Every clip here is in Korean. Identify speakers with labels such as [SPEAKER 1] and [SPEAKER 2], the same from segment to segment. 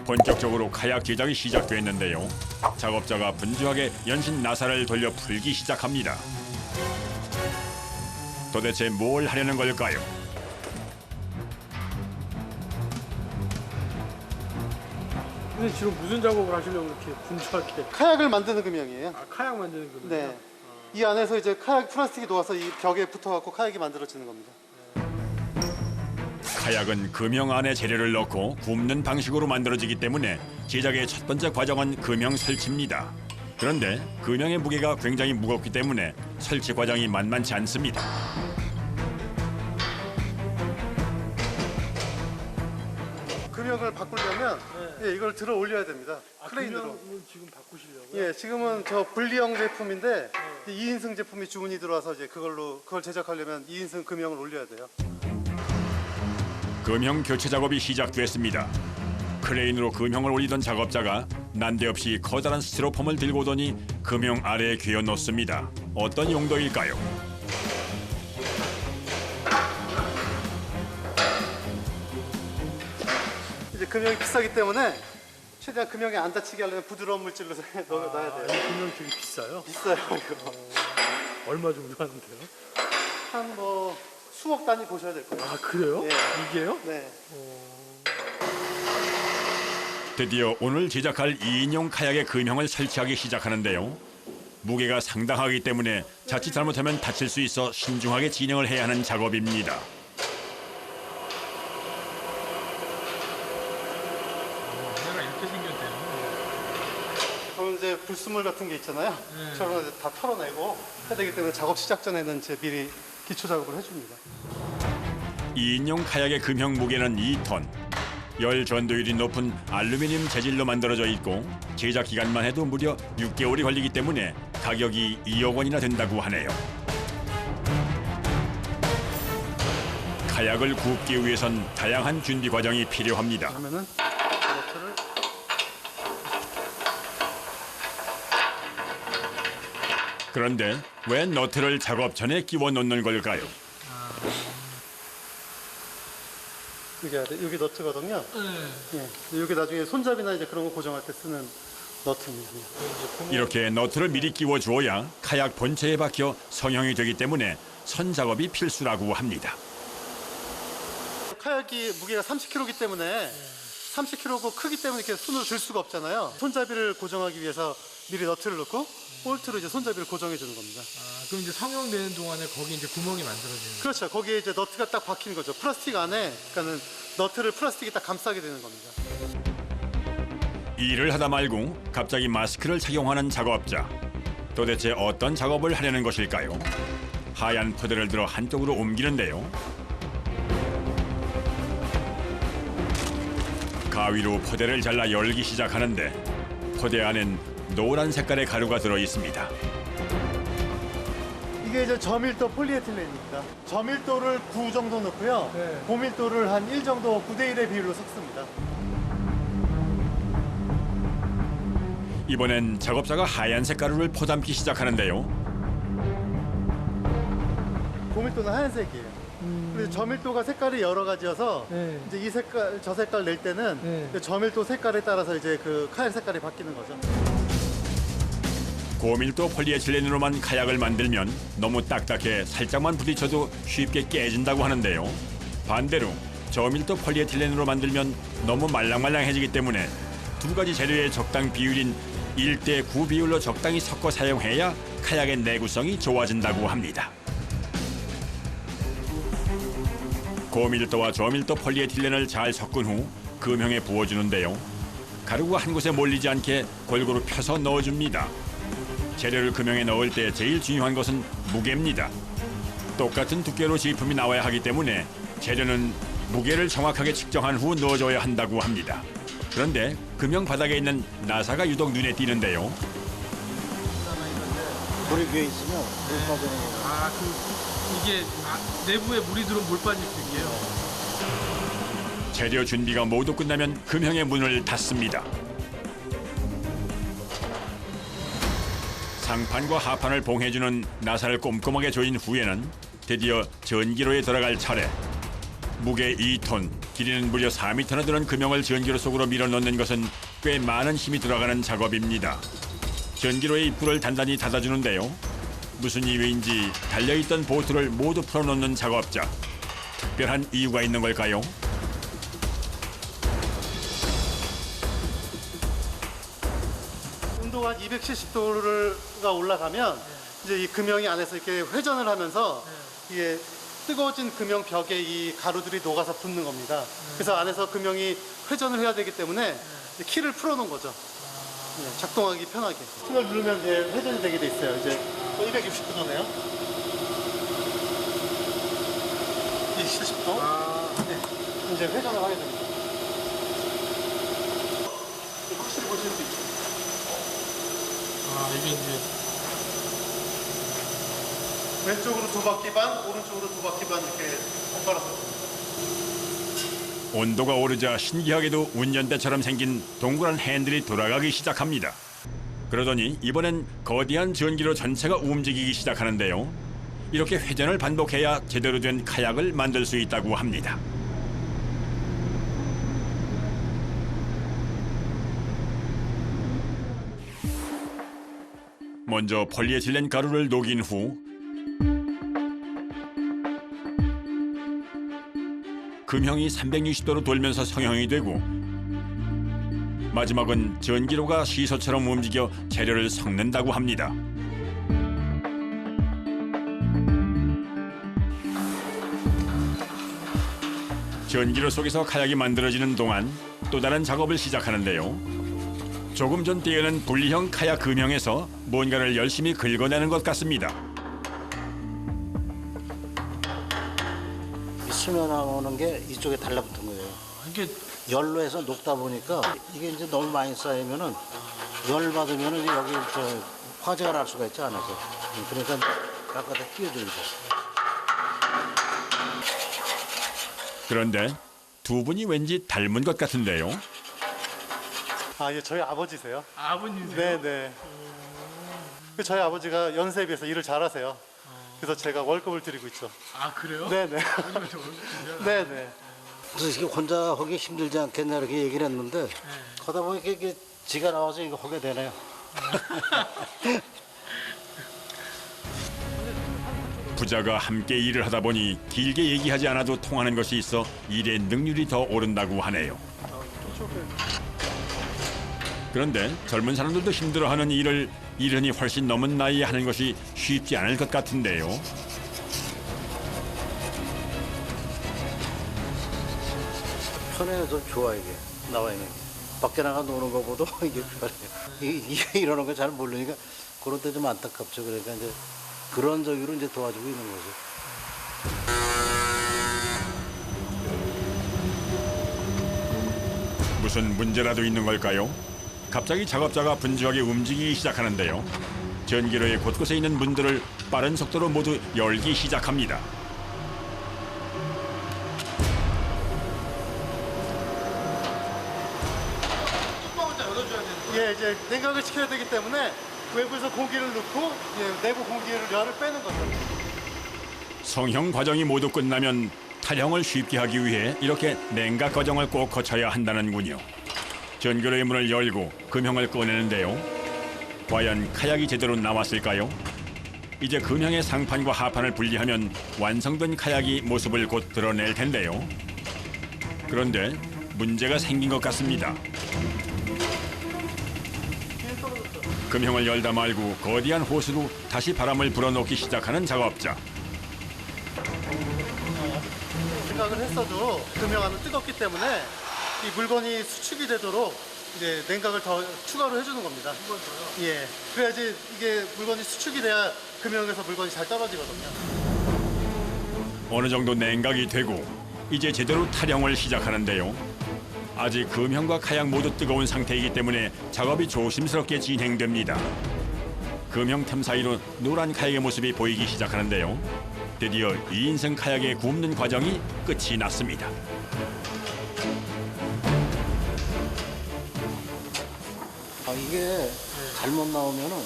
[SPEAKER 1] 본격적으로 카약 제작이 시작됐는데요. 작업자가 분주하게 연신 나사를 돌려 풀기 시작합니다. 도대체 뭘 하려는 걸까요?
[SPEAKER 2] 근데 지금 무슨 작업을 하시려고 이렇게 분주하게
[SPEAKER 3] 카약을 만드는 금형이에요.
[SPEAKER 2] 카약 만드는 거예요?
[SPEAKER 3] 네. 이 안에서 이제 카약 플라스틱이 녹아서 이 벽에 붙어갖고 카약이 만들어지는 겁니다.
[SPEAKER 1] 카약은 금형 안에 재료를 넣고 굽는 방식으로 만들어지기 때문에 제작의 첫 번째 과정은 금형 설치입니다. 그런데 금형의 무게가 굉장히 무겁기 때문에 설치 과정이 만만치 않습니다.
[SPEAKER 3] 금형을 바꾸려면 예, 이걸 들어 올려야 됩니다.
[SPEAKER 2] 아,
[SPEAKER 3] 크레인으로.
[SPEAKER 2] 금형을 지금 바꾸시려고요?
[SPEAKER 3] 예, 지금은 저 분리형 제품인데 2인승 제품이 주문이 들어와서 이제 그걸 제작하려면 2인승 금형을 올려야 돼요.
[SPEAKER 1] 금형 교체 작업이 시작됐습니다. 크레인으로 금형을 올리던 작업자가 난데없이 커다란 스티로폼을 들고 오더니 금형 아래에 귀어 놓습니다. 어떤 용도일까요?
[SPEAKER 3] 이제 금형이 비싸기 때문에 최대한 금형이 안 다치게 하려면 부드러운 물질로 넣어야 돼요.
[SPEAKER 2] 이 금형 되게 비싸요?
[SPEAKER 3] 비싸요 이거.
[SPEAKER 2] 얼마 정도 하는데요?
[SPEAKER 3] 한 뭐 수억 단위 보셔야 될 거예요.
[SPEAKER 2] 아 그래요?
[SPEAKER 3] 예.
[SPEAKER 2] 이게요?
[SPEAKER 3] 네.
[SPEAKER 1] 드디어 오늘 제작할 2인용 카약의 금형을 설치하기 시작하는데요. 무게가 상당하기 때문에 자칫 잘못하면 다칠 수 있어 신중하게 진행을 해야 하는 작업입니다.
[SPEAKER 2] 얘가 이렇게 생겼대요.
[SPEAKER 3] 그럼 이제 불순물 같은 게 있잖아요. 저런 거 이제 다 털어내고 해야 되기 때문에 작업 시작 전에는 이제 미리 기초 작업을 해줍니다.
[SPEAKER 1] 2인용 카약의 금형 무게는 2톤. 열 전도율이 높은 알루미늄 재질로 만들어져 있고 제작 기간만 해도 무려 6개월이 걸리기 때문에 가격이 2억 원이나 된다고 하네요. 카약을 굽기 위해선 다양한 준비 과정이 필요합니다.
[SPEAKER 3] 그러면은 너트를
[SPEAKER 1] 그런데 왜 너트를 작업 전에 끼워 놓는 걸까요?
[SPEAKER 3] 이게 여기 너트거든요. 예. 여기 나중에 손잡이나 이제 그런 거 고정할 때 쓰는 너트입니다.
[SPEAKER 1] 이렇게 너트를 미리 끼워 주어야 카약 본체에 박혀 성형이 되기 때문에 선 작업이 필수라고 합니다.
[SPEAKER 3] 카약이 무게가 30kg이기 때문에 30kg고 크기 때문에 이렇게 손으로 들 수가 없잖아요. 손잡이를 고정하기 위해서 미리 너트를 넣고 볼트로 이제 손잡이를 고정해 주는 겁니다.
[SPEAKER 2] 아, 그럼 이제 성형되는 동안에 거기 이제 구멍이 만들어지는 거예요?
[SPEAKER 3] 그렇죠. 거기에 이제 너트가 딱 박히는 거죠. 플라스틱 안에, 그러니까는 너트를 플라스틱이 딱 감싸게 되는 겁니다.
[SPEAKER 1] 일을 하다 말고 갑자기 마스크를 착용하는 작업자. 도대체 어떤 작업을 하려는 것일까요? 하얀 포대를 들어 한쪽으로 옮기는데요. 가위로 포대를 잘라 열기 시작하는데 포대 안엔 노란 색깔의 가루가 들어 있습니다.
[SPEAKER 3] 이게 이제 저밀도 폴리에틸렌입니다. 저밀도를 9 정도 넣고요.
[SPEAKER 2] 네.
[SPEAKER 3] 고밀도를 한 1 정도 9대 1의 비율로 섞습니다.
[SPEAKER 1] 이번엔 작업자가 하얀색 가루를 포담기 시작하는데요.
[SPEAKER 3] 고밀도는 하얀색이에요. 그래서 저밀도가 색깔이 여러 가지여서
[SPEAKER 2] 네.
[SPEAKER 3] 이제 이 색깔, 저 색깔 낼 때는
[SPEAKER 2] 네.
[SPEAKER 3] 저밀도 색깔에 따라서 이제 그 카약 색깔이 바뀌는 거죠.
[SPEAKER 1] 고밀도 폴리에틸렌으로만 카약을 만들면 너무 딱딱해 살짝만 부딪혀도 쉽게 깨진다고 하는데요. 반대로 저밀도 폴리에틸렌으로 만들면 너무 말랑말랑해지기 때문에 두 가지 재료의 적당 비율인 1대 9 비율로 적당히 섞어 사용해야 카약의 내구성이 좋아진다고 합니다. 고밀도와 저밀도 폴리에틸렌을 잘 섞은 후 금형에 부어주는데요. 가루가 한 곳에 몰리지 않게 골고루 펴서 넣어줍니다. 재료를 금형에 넣을 때 제일 중요한 것은 무게입니다. 똑같은 두께로 제품이 나와야 하기 때문에 재료는 무게를 정확하게 측정한 후 넣어줘야 한다고 합니다. 그런데 금형 바닥에 있는 나사가 유독 눈에 띄는데요.
[SPEAKER 4] 물이 위에 있으면 물 빠지는 거예요.
[SPEAKER 2] 아, 이게 내부에 물이 들어오면 물 빠질 수 있게요.
[SPEAKER 1] 재료 준비가 모두 끝나면 금형의 문을 닫습니다. 상판과 하판을 봉해주는 나사를 꼼꼼하게 조인 후에는 드디어 전기로에 들어갈 차례. 무게 2톤, 길이는 무려 4m나 되는 금형을 전기로 속으로 밀어넣는 것은 꽤 많은 힘이 들어가는 작업입니다. 전기로의 입구를 단단히 닫아주는데요. 무슨 이유인지 달려있던 보트를 모두 풀어놓는 작업자. 특별한 이유가 있는 걸까요?
[SPEAKER 3] 온도가 한 270도가 올라가면 이제 이 금형이 안에서 이렇게 회전을 하면서 이게 뜨거워진 금형 벽에 이 가루들이 녹아서 붙는 겁니다. 그래서 안에서 금형이 회전을 해야 되기 때문에 이제 키를 풀어놓은 거죠. 네, 작동하기 편하게. 키를 누르면 이제 회전이 되게 돼 있어요. 이제 260도네요. 270도. 네, 이제 회전을 하게 됩니다. 확실히 보실 수 있죠.
[SPEAKER 2] 이게 이제
[SPEAKER 3] 왼쪽으로 두 바퀴 반, 오른쪽으로 두 바퀴 반 이렇게 번갈아서.
[SPEAKER 1] 온도가 오르자 신기하게도 운전대처럼 생긴 동그란 핸들이 돌아가기 시작합니다. 그러더니 이번엔 거대한 전기로 전체가 움직이기 시작하는데요. 이렇게 회전을 반복해야 제대로 된 카약을 만들 수 있다고 합니다. 먼저 폴리에틸렌 가루를 녹인 후 금형이 360도로 돌면서 성형이 되고 마지막은 전기로가 시소처럼 움직여 재료를 섞는다고 합니다. 전기로 속에서 카약이 만들어지는 동안 또 다른 작업을 시작하는데요. 조금 전 떼어낸 분리형 카약 금형에서 뭔가를 열심히 긁어내는 것 같습니다.
[SPEAKER 4] 수면하고 오는 게 이쪽에 달라붙은 거예요.
[SPEAKER 2] 이게
[SPEAKER 4] 열로 해서 녹다 보니까 이게 이제 너무 많이 쌓이면은 열 받으면은 여기 저 화재가 날 수가 있지 않아서. 그러니까 바깥에 띄워주는 거.
[SPEAKER 1] 그런데 두 분이 왠지 닮은 것 같은데요.
[SPEAKER 3] 아, 예, 저희 아버지세요?
[SPEAKER 2] 아버님이세요?
[SPEAKER 3] 네네. 저희 아버지가 연세에 비해서 일을 잘하세요. 그래서 제가 월급을 드리고 있죠.
[SPEAKER 2] 아 그래요?
[SPEAKER 3] 네네.
[SPEAKER 2] 아버님한테 월급이요?
[SPEAKER 3] 네네.
[SPEAKER 4] 그래서 이게 혼자 하기 힘들지 않겠냐 이렇게 얘기를 했는데 하다 보니까 이게 지가 나와서 이거 하게 되네요.
[SPEAKER 1] 부자가 함께 일을 하다 보니 길게 얘기하지 않아도 통하는 것이 있어 일의 능률이 더 오른다고 하네요. 그런데 젊은 사람들도 힘들어하는 일을 이른이 훨씬 넘은 나이에 하는 것이 쉽지 않을 것 같은데요.
[SPEAKER 4] 편해요. 좀 좋아 이게 나와 있는 게. 밖에 나가 노는 거보다 이게 편해요. 이게 이러는 거 잘 모르니까 그럴 때 좀 안타깝죠. 그러니까 이제 그런 저기로 이제 도와주고 있는 거죠.
[SPEAKER 1] 무슨 문제라도 있는 걸까요? 갑자기 작업자가 분주하게 움직이기 시작하는데요. 전기로의 곳곳에 있는 문들을 빠른 속도로 모두 열기 시작합니다.
[SPEAKER 3] 예, 이제 냉각을 시켜야 되기 때문에 외부에서 공기를 넣고 내부 공기를 열을 빼는 거죠.
[SPEAKER 1] 성형 과정이 모두 끝나면 탈형을 쉽게 하기 위해 이렇게 냉각 과정을 꼭 거쳐야 한다는군요. 전기로의 문을 열고 금형을 꺼내는데요. 과연 카약이 제대로 나왔을까요? 이제 금형의 상판과 하판을 분리하면 완성된 카약이 모습을 곧 드러낼 텐데요. 그런데 문제가 생긴 것 같습니다. 금형을 열다 말고 거대한 호스로 다시 바람을 불어넣기 시작하는 작업자.
[SPEAKER 3] 냉각을 했어도 금형 안은 뜨겁기 때문에 이 물건이 수축이 되도록 이제 냉각을 더 추가로 해주는 겁니다. 한 번 더요? 예. 그래야지 이게 물건이 수축이 돼야 금형에서 물건이 잘 떨어지거든요.
[SPEAKER 1] 어느 정도 냉각이 되고 이제 제대로 탈형을 시작하는데요. 아직 금형과 카약 모두 뜨거운 상태이기 때문에 작업이 조심스럽게 진행됩니다. 금형 틈 사이로 노란 카약의 모습이 보이기 시작하는데요. 드디어 2인승 카약의 굽는 과정이 끝이 났습니다.
[SPEAKER 4] 이게 잘못 나오면은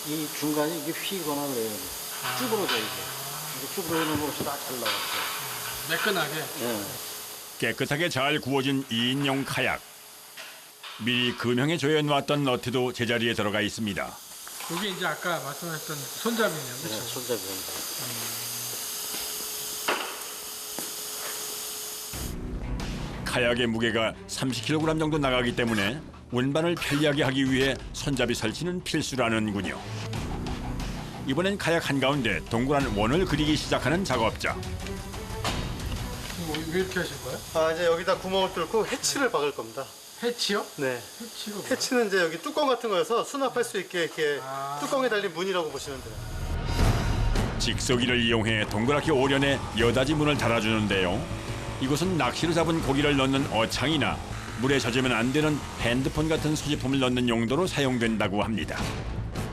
[SPEAKER 4] 이 중간에 이게 휘거나 그래요. 쭈그러져 이게. 이게 쭈그러지는 것이 다 잘 나왔어요.
[SPEAKER 2] 매끈하게.
[SPEAKER 4] 예.
[SPEAKER 1] 깨끗하게 잘 구워진 2인용 카약. 미리 금형에 조여놓았던 너트도 제자리에 들어가 있습니다.
[SPEAKER 2] 이게 이제 아까 말씀하셨던 손잡이네요.
[SPEAKER 4] 네,
[SPEAKER 2] 그렇죠?
[SPEAKER 4] 손잡이입니다.
[SPEAKER 1] 카약의 무게가 30kg 정도 나가기 때문에 운반을 편리하게 하기 위해 손잡이 설치는 필수라는군요. 이번엔 카약 한가운데 동그란 원을 그리기 시작하는 작업자.
[SPEAKER 2] 왜 이렇게 하실 거예요?
[SPEAKER 3] 이제 여기다 구멍을 뚫고 해치를 박을 겁니다.
[SPEAKER 2] 해치요?
[SPEAKER 3] 네.
[SPEAKER 2] 해치가 뭐예요?
[SPEAKER 3] 해치는 이제 여기 뚜껑 같은 거여서 수납할 수 있게 이렇게 뚜껑에 달린 문이라고 보시면 돼요.
[SPEAKER 1] 직소기를 이용해 동그랗게 오련해 여닫이 문을 달아주는데요. 이곳은 낚시로 잡은 고기를 넣는 어창이나 물에 젖으면 안 되는 핸드폰 같은 소지품을 넣는 용도로 사용된다고 합니다.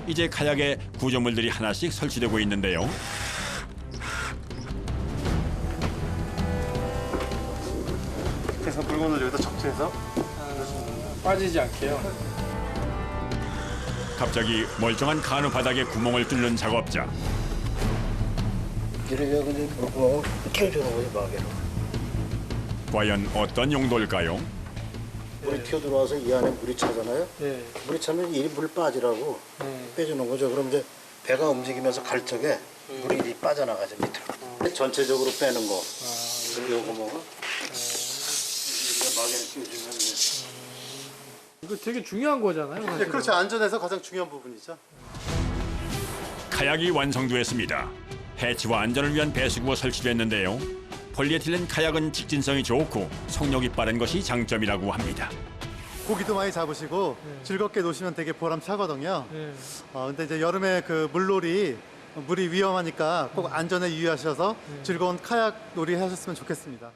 [SPEAKER 1] 이제 카약에 구조물들이 하나씩 설치되고 있는데요.
[SPEAKER 3] 그래서 물건을 여기다 적재해서
[SPEAKER 2] 빠지지 않게요.
[SPEAKER 1] 갑자기 멀쩡한 카누 바닥에 구멍을 뚫는 작업자.
[SPEAKER 4] 이렇게 근데 물구멍을 끼워주는 거지 막에로.
[SPEAKER 1] 과연 어떤 용도일까요?
[SPEAKER 4] 물이 튀어 들어와서 이 안에 물이 차잖아요.
[SPEAKER 2] 네.
[SPEAKER 4] 물이 차면 이 물 빠지라고
[SPEAKER 2] 네.
[SPEAKER 4] 빼주는 거죠. 그럼 이제 배가 움직이면서 갈 적에 물이 빠져나가죠 밑으로. 전체적으로 빼는 거. 그리고 요거 뭐 우리가 막에 끼워주면 이제
[SPEAKER 2] 이거 되게 중요한 거잖아요.
[SPEAKER 3] 네,
[SPEAKER 2] 사실은.
[SPEAKER 3] 그렇죠. 안전에서 가장 중요한 부분이죠.
[SPEAKER 1] 카약이 완성됐습니다. 해치와 안전을 위한 배수구가 설치됐는데요. 폴리에틸렌 카약은 직진성이 좋고 속력이 빠른 것이 장점이라고 합니다.
[SPEAKER 3] 고기도 많이 잡으시고 즐겁게 노시면 되게 보람차거든요.
[SPEAKER 2] 네.
[SPEAKER 3] 근데 이제 여름에 그 물놀이 물이 위험하니까 꼭 안전에 유의하셔서 즐거운 카약 놀이 하셨으면 좋겠습니다.